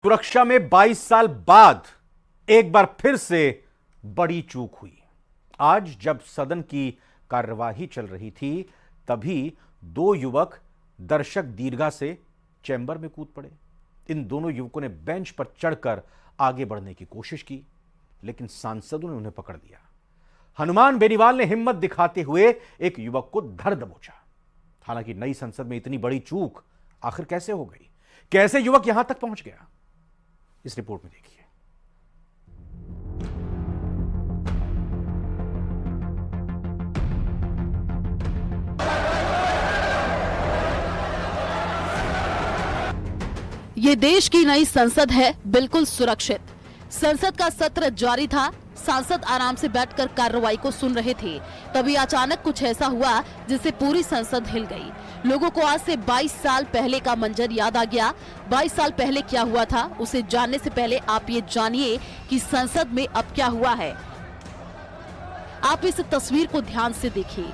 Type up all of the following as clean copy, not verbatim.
सुरक्षा में 22 साल बाद एक बार फिर से बड़ी चूक हुई। आज जब सदन की कार्यवाही चल रही थी तभी दो युवक दर्शक दीर्घा से चैंबर में कूद पड़े। इन दोनों युवकों ने बेंच पर चढ़कर आगे बढ़ने की कोशिश की, लेकिन सांसदों ने उन्हें पकड़ दिया। हनुमान बेनीवाल ने हिम्मत दिखाते हुए एक युवक को धर दबोचा। हालांकि नई संसद में इतनी बड़ी चूक आखिर कैसे हो गई, कैसे युवक यहां तक पहुंच गया, इस रिपोर्ट में देखिए। ये देश की नई संसद है, बिल्कुल सुरक्षित। संसद का सत्र जारी था, सांसद आराम से बैठकर कार्रवाई को सुन रहे थे। तभी अचानक कुछ ऐसा हुआ जिससे पूरी संसद हिल गई। लोगों को आज से 22 साल पहले का मंजर याद आ गया। 22 साल पहले क्या हुआ था, उसे जानने से पहले आप ये जानिए कि संसद में अब क्या हुआ है। आप इस तस्वीर को ध्यान से देखिए,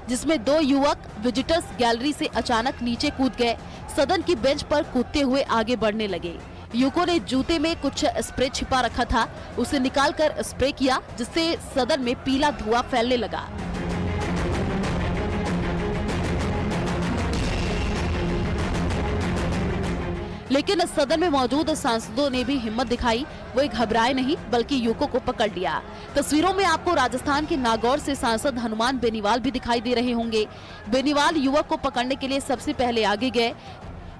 जिसमें दो युवक विजिटर्स गैलरी से अचानक नीचे कूद गए। सदन की बेंच पर कूदते हुए आगे बढ़ने लगे। युवकों ने जूते में कुछ स्प्रे छिपा रखा था, उसे निकालकर स्प्रे किया, जिससे सदन में पीला धुआं फैलने लगा। लेकिन सदन में मौजूद सांसदों ने भी हिम्मत दिखाई। वो घबराए नहीं, बल्कि युवकों को पकड़ लिया। तस्वीरों में आपको राजस्थान के नागौर से सांसद हनुमान बेनीवाल भी दिखाई दे रहे होंगे। बेनीवाल युवक को पकड़ने के लिए सबसे पहले आगे गए।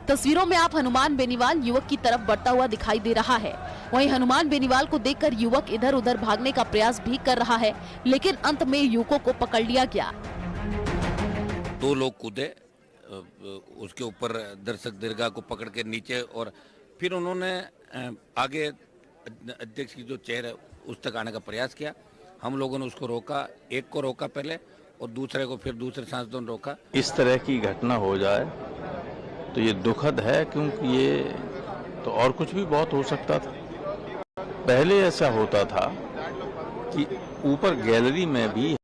तस्वीरों में आप हनुमान बेनीवाल युवक की तरफ बढ़ता हुआ दिखाई दे रहा है। वहीं हनुमान बेनीवाल को देखकर युवक इधर उधर भागने का प्रयास भी कर रहा है, लेकिन अंत में युवकों को पकड़ लिया गया। दो लोग कूदे, उसके ऊपर दर्शक दीर्घा को पकड़ के नीचे, और फिर उन्होंने आगे अध्यक्ष की जो चेयर है उस तक आने का प्रयास किया। हम लोगों ने उसको रोका, एक को रोका पहले और दूसरे को फिर दूसरे सांसदों ने रोका। इस तरह की घटना हो जाए तो ये दुखद है, क्योंकि ये तो और कुछ भी बहुत हो सकता था। पहले ऐसा होता था कि ऊपर गैलरी में भी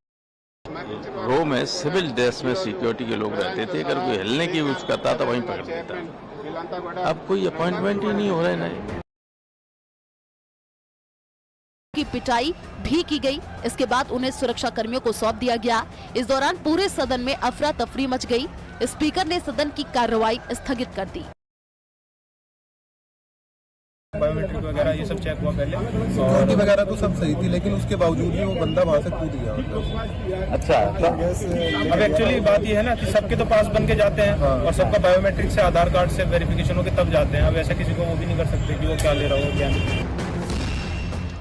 रो में सिविल ड्रेस में सिक्योरिटी के लोग रहते थे, अगर कोई हिलने की कोशिश करता था वहीं पकड़ लेता। अब कोई अपॉइंटमेंट ही नहीं हो रहे नए की पिटाई भी की गई। इसके बाद उन्हें सुरक्षा कर्मियों को सौंप दिया गया। इस दौरान पूरे सदन में अफरा तफरी मच गई। स्पीकर ने सदन की कार्रवाई स्थगित कर दी। बायोमेट्रिक वगैरह ये सब चेक हुआ पहले, सिक्योरिटी वगैरह तो सब सही थी, लेकिन उसके बावजूद भी वो बंदा वहाँ से कूद गया। अच्छा, अब एक्चुअली बात ये है ना कि सबके तो पास बन के जाते हैं, हाँ। और सबका बायोमेट्रिक से आधार कार्ड से वेरिफिकेशन होकर तब जाते हैं। अब ऐसा किसी को वो भी नहीं कर सकते कि वो क्या ले रहा हो क्या नहीं।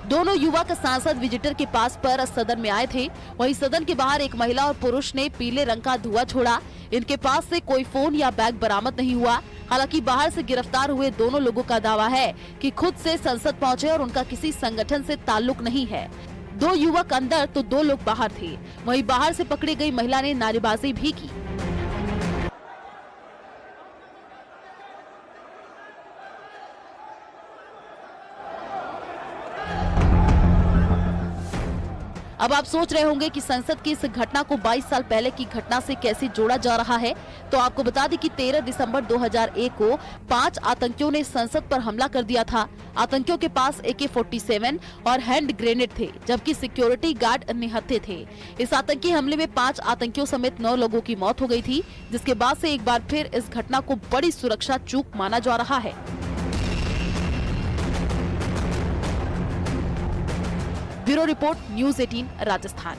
दोनों युवक सांसद विजिटर के पास पर सदन में आए थे। वहीं सदन के बाहर एक महिला और पुरुष ने पीले रंग का धुआं छोड़ा। इनके पास से कोई फोन या बैग बरामद नहीं हुआ। हालांकि बाहर से गिरफ्तार हुए दोनों लोगों का दावा है कि खुद से संसद पहुंचे और उनका किसी संगठन से ताल्लुक नहीं है। दो युवक अंदर तो दो लोग बाहर थे। वहीं बाहर से पकड़ी गई महिला ने नारेबाजी भी की। अब आप सोच रहे होंगे कि संसद की इस घटना को 22 साल पहले की घटना से कैसे जोड़ा जा रहा है। तो आपको बता दें कि 13 दिसंबर 2001 को 5 आतंकियों ने संसद पर हमला कर दिया था। आतंकियों के पास AK-47 और हैंड ग्रेनेड थे, जबकि सिक्योरिटी गार्ड निहत्थे थे। इस आतंकी हमले में 5 आतंकियों समेत 9 लोगों की मौत हो गई थी, जिसके बाद से एक बार फिर इस घटना को बड़ी सुरक्षा चूक माना जा रहा है। Bureau report, news 18 Rajasthan.